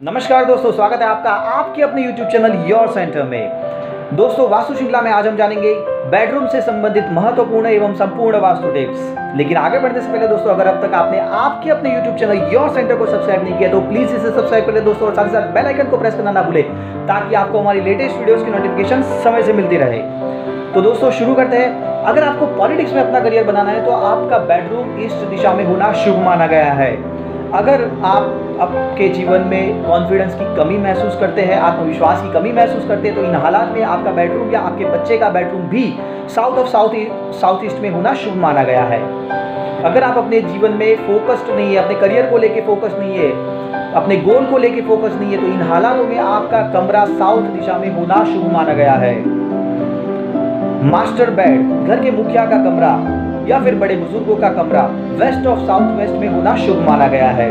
नमस्कार दोस्तों, स्वागत है आपका आपके अपने YouTube चैनल योर सेंटर में। दोस्तों, वास्तु श्रृंखला में आज हम जानेंगे बेडरूम से संबंधित महत्वपूर्ण एवं संपूर्ण वास्तु टिप्स। लेकिन आगे बढ़ने से पहले दोस्तों, अगर अब तक आपने आपके अपने YouTube चैनल योर सेंटर को सब्सक्राइब नहीं किया तो प्लीज इसे सब्सक्राइब कर ले दोस्तों, और साथ ही साथ बेल आइकन को प्रेस करना ना भूले ताकि आपको हमारी लेटेस्ट वीडियोस की नोटिफिकेशन समय से मिलती रहे। तो दोस्तों शुरू करते हैं। अगर आपको पॉलिटिक्स में अपना करियर बनाना है तो आपका बेडरूम ईस्ट दिशा में होना शुभ माना गया है। अगर आप आपके जीवन में कॉन्फिडेंस की कमी महसूस करते हैं, आत्मविश्वास की कमी महसूस करते हैं, तो इन हालात में आपका बेडरूम या आपके बच्चे का बेडरूम भी साउथ ईस्ट में होना शुभ माना गया है। अगर आप अपने जीवन में फोकस्ड नहीं है, अपने करियर को लेके फोकस नहीं है, अपने गोल को लेके फोकस नहीं है, तो इन हालातों में आपका कमरा साउथ दिशा में होना शुभ माना गया है। मास्टर बेड, घर के मुखिया का कमरा या फिर बड़े बुजुर्गों का कमरा वेस्ट ऑफ साउथ वेस्ट में होना शुभ माना गया है।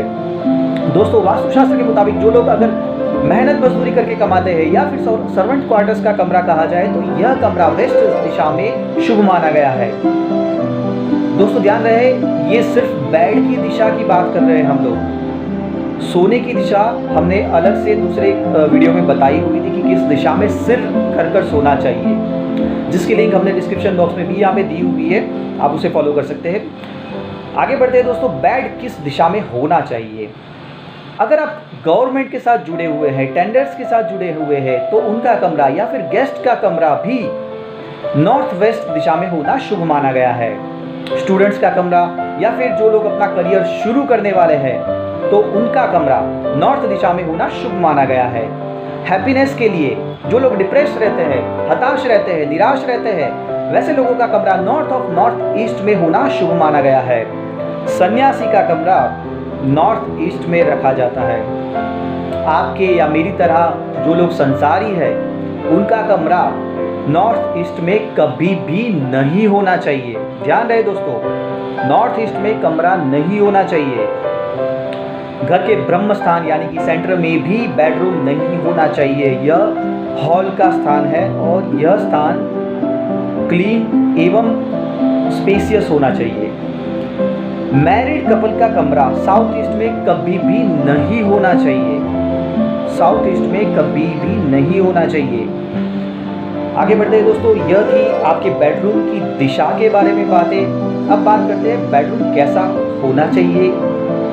दोस्तों, वास्तुशास्त्र के मुताबिक जो लोग अगर मेहनत मजदूरी करके कमाते हैं या फिर सर्वेंट क्वार्टर्स का कमरा कहा जाए तो यह कमरा वेस्ट दिशा में शुभ माना गया है। दोस्तों ध्यान रहे, ये सिर्फ बेड की दिशा की बात कर रहे हैं हम लोग। सोने की दिशा हमने अलग से दूसरे वीडियो में बताई हुई थी कि किस दिशा में सिर कर सोना चाहिए, जिसकी लिंक हमने डिस्क्रिप्शन बॉक्स में भी यहाँ पे दी हुई है, आप उसे फॉलो कर सकते हैं। आगे बढ़ते हैं दोस्तों, बेड किस दिशा में होना चाहिए। अगर आप गवर्नमेंट के साथ जुड़े हुए हैं, टेंडर्स के साथ जुड़े हुए हैं, तो उनका कमरा या फिर गेस्ट का कमरा भी नॉर्थ वेस्ट दिशा में होना शुभ माना गया है। स्टूडेंट्स का कमरा या फिर जो लोग अपना करियर शुरू करने वाले हैं तो उनका कमरा नॉर्थ दिशा में होना शुभ माना गया है। हैप्पीनेस के लिए जो लोग डिप्रेस रहते हैं, हताश रहते हैं, निराश रहते हैं, वैसे लोगों का कमरा नॉर्थ ईस्ट में होना शुभ माना गया है। सन्यासी का कमरा नॉर्थ ईस्ट में रखा जाता है। आपके या मेरी तरह जो लोग संसारी है उनका कमरा नॉर्थ ईस्ट में कभी भी नहीं होना चाहिए। ध्यान रहे दोस्तों, नॉर्थ ईस्ट में कमरा नहीं होना चाहिए। घर के ब्रह्म स्थान यानी कि सेंटर में भी बेडरूम नहीं होना चाहिए। यह हॉल का स्थान है और यह स्थान क्लीन एवं स्पेसियस होना चाहिए। मैरिड कपल का कमरा साउथ ईस्ट में कभी भी नहीं होना चाहिए। साउथ ईस्ट में कभी भी नहीं होना चाहिए। आगे बढ़ते हैं दोस्तों, यह थी आपके बेडरूम की दिशा के बारे में बातें। अब बात करते हैं बेडरूम कैसा होना चाहिए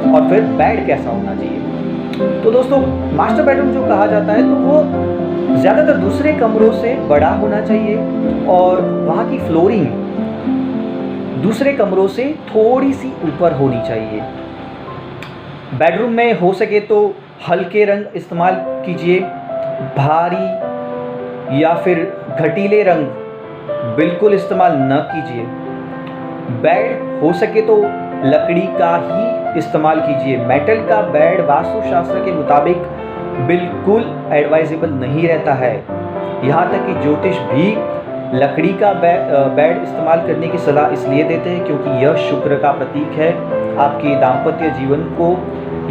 और फिर बेड कैसा होना चाहिए। तो दोस्तों, मास्टर बेडरूम जो कहा जाता है तो वो ज़्यादातर दूसरे कमरों से बड़ा होना चाहिए और वहाँ की फ्लोरिंग दूसरे कमरों से थोड़ी सी ऊपर होनी चाहिए। बेडरूम में हो सके तो हल्के रंग इस्तेमाल कीजिए, भारी या फिर घटीले रंग बिल्कुल इस्तेमाल न कीजिए। बेड हो सके तो लकड़ी का ही इस्तेमाल कीजिए। मेटल का बेड वास्तुशास्त्र के मुताबिक बिल्कुल एडवाइजेबल नहीं रहता है। यहाँ तक कि ज्योतिष भी लकड़ी का बेड इस्तेमाल करने की सलाह इसलिए देते हैं क्योंकि यह शुक्र का प्रतीक है। आपके दाम्पत्य जीवन को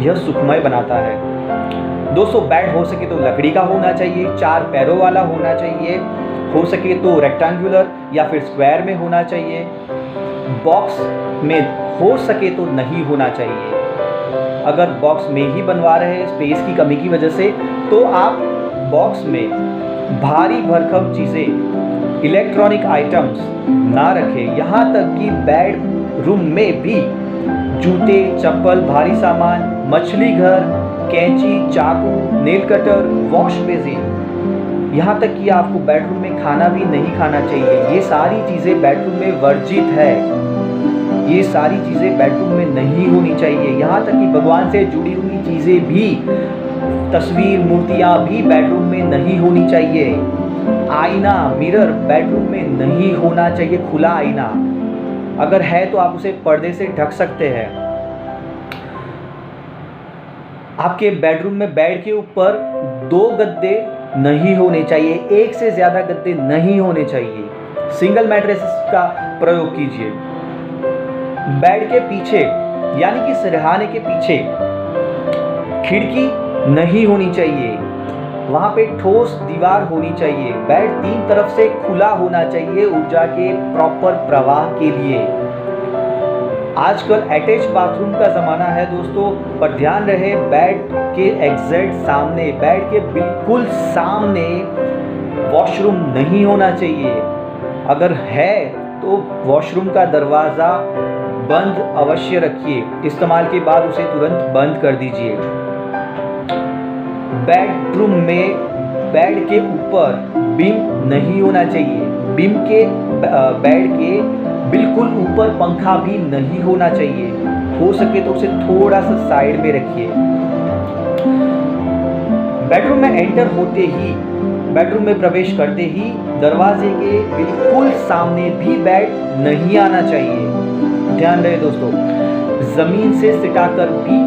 यह सुखमय बनाता है। दोस्तों, बेड हो सके तो लकड़ी का होना चाहिए, 4 पैरों वाला होना चाहिए, हो सके तो रेक्टेंगुलर या फिर स्क्वायर में होना चाहिए। बॉक्स में हो सके तो नहीं होना चाहिए। अगर बॉक्स में ही बनवा रहे हैं स्पेस की कमी की वजह से, तो आप बॉक्स में भारी भरकम चीज़ें, इलेक्ट्रॉनिक आइटम्स ना रखें। यहाँ तक कि बेड रूम में भी जूते, चप्पल, भारी सामान, मछली घर, कैंची, चाकू, नेल कटर, वॉश बेसिन, यहाँ तक कि आपको बेडरूम में खाना भी नहीं खाना चाहिए। ये सारी चीज़ें बेडरूम में वर्जित है। ये सारी चीज़ें बेडरूम में नहीं होनी चाहिए। यहाँ तक कि भगवान से जुड़ी हुई चीज़ें भी, तस्वीर, मूर्तियाँ भी बेडरूम में नहीं होनी चाहिए। आईना, मिरर बेडरूम में नहीं होना चाहिए। खुला आईना अगर है तो आप उसे पर्दे से ढक सकते हैं। आपके बेडरूम में बेड के ऊपर 2 गद्दे नहीं होने चाहिए, 1 से ज़्यादा गद्दे नहीं होने चाहिए। सिंगल मैट्रेस का प्रयोग कीजिए। बेड के पीछे यानी कि सिरहाने के पीछे खिड़की नहीं होनी चाहिए। वहाँ पे ठोस दीवार होनी चाहिए। बेड 3 तरफ से खुला होना चाहिए ऊर्जा के प्रॉपर प्रवाह के लिए। आजकल अटैच बाथरूम का ज़माना है दोस्तों, पर ध्यान रहे बेड के एग्जैक्ट सामने, बेड के बिल्कुल सामने वॉशरूम नहीं होना चाहिए। अगर है तो वॉशरूम का दरवाज़ा बंद अवश्य रखिए, इस्तेमाल के बाद उसे तुरंत बंद कर दीजिए। बेडरूम में बेड के ऊपर बीम नहीं होना चाहिए, बीम के बेड के बिल्कुल ऊपर पंखा भी नहीं होना चाहिए। हो सके तो उसे थोड़ा सा साइड में रखिए। बेडरूम में एंटर होते ही, बेडरूम में प्रवेश करते ही दरवाजे के बिल्कुल सामने भी बेड नहीं आना चाहिए। ध्यान रहे दोस्तों, जमीन से सिटाकर भी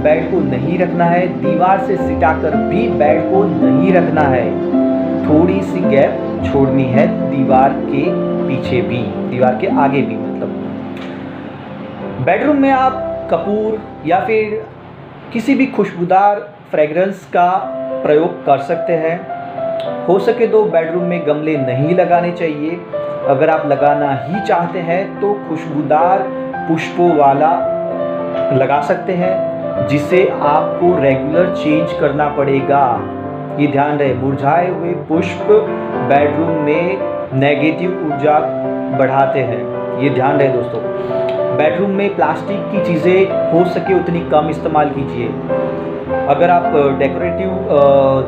बेड को नहीं रखना है, दीवार से सिटाकर भी बेड को नहीं रखना है। थोड़ी सी गैप छोड़नी है दीवार के पीछे भी, दीवार के आगे भी मतलब। बेडरूम में आप कपूर या फिर किसी भी खुशबूदार फ्रेग्रेंस का प्रयोग कर सकते हैं। हो सके तो बेडरूम में गमले नहीं लगाने चाहिए। अगर आप लगाना ही चाहते हैं तो खुशबूदार पुष्पों वाला लगा सकते हैं, जिसे आपको रेगुलर चेंज करना पड़ेगा। ये ध्यान रहे, मुरझाए हुए पुष्प बेडरूम में नेगेटिव ऊर्जा बढ़ाते हैं। ये ध्यान रहे दोस्तों। बेडरूम में प्लास्टिक की चीज़ें हो सके उतनी कम इस्तेमाल कीजिए। अगर आप डेकोरेटिव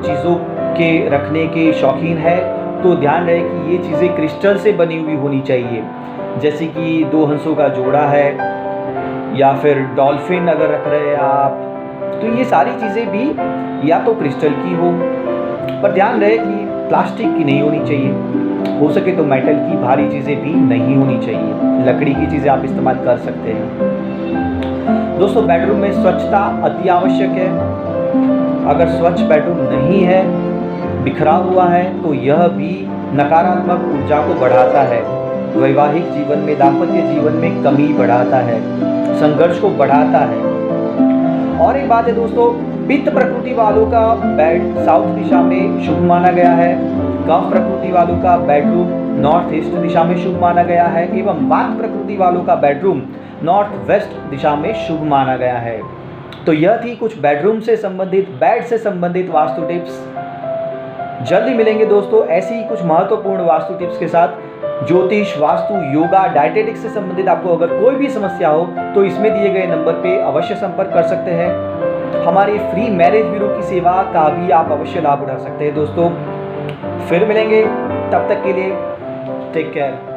चीज़ों के रखने के शौकीन हैं तो ध्यान रहे कि ये चीज़ें क्रिस्टल से बनी हुई होनी चाहिए, जैसे कि 2 हंसों का जोड़ा है या फिर डॉल्फिन अगर रख रहे हैं आप, तो ये सारी चीज़ें भी या तो क्रिस्टल की हो, पर ध्यान रहे कि प्लास्टिक की नहीं होनी चाहिए। हो सके तो मेटल की भारी चीज़ें भी नहीं होनी चाहिए। लकड़ी की चीज़ें आप इस्तेमाल कर सकते हैं। दोस्तों, बेडरूम में स्वच्छता अति आवश्यक है। अगर स्वच्छ बेडरूम नहीं है, बिखरा हुआ है, तो यह भी नकारात्मक ऊर्जा को बढ़ाता है, वैवाहिक जीवन में, दाम्पत्य जीवन में कमी बढ़ाता है, संघर्ष को बढ़ाता है। और एक बात है दोस्तों, पित्त प्रकृति वालों का बेड साउथ दिशा में शुभ माना गया है, कफ प्रकृति वालों का बेडरूम नॉर्थ ईस्ट दिशा में शुभ माना गया है, एवं वात प्रकृति वालों का बेडरूम नॉर्थ वेस्ट दिशा में शुभ माना गया है। तो यह थी कुछ बेडरूम से संबंधित, बेड से संबंधित वास्तु टिप्स। जल्दी मिलेंगे दोस्तों ऐसी ही कुछ महत्वपूर्ण वास्तु टिप्स के साथ। ज्योतिष, वास्तु, योगा, डायटेटिक्स से संबंधित आपको अगर कोई भी समस्या हो तो इसमें दिए गए नंबर पे अवश्य संपर्क कर सकते हैं। हमारे फ्री मैरिज ब्यूरो की सेवा का भी आप अवश्य लाभ उठा सकते हैं दोस्तों। फिर मिलेंगे, तब तक के लिए टेक केयर।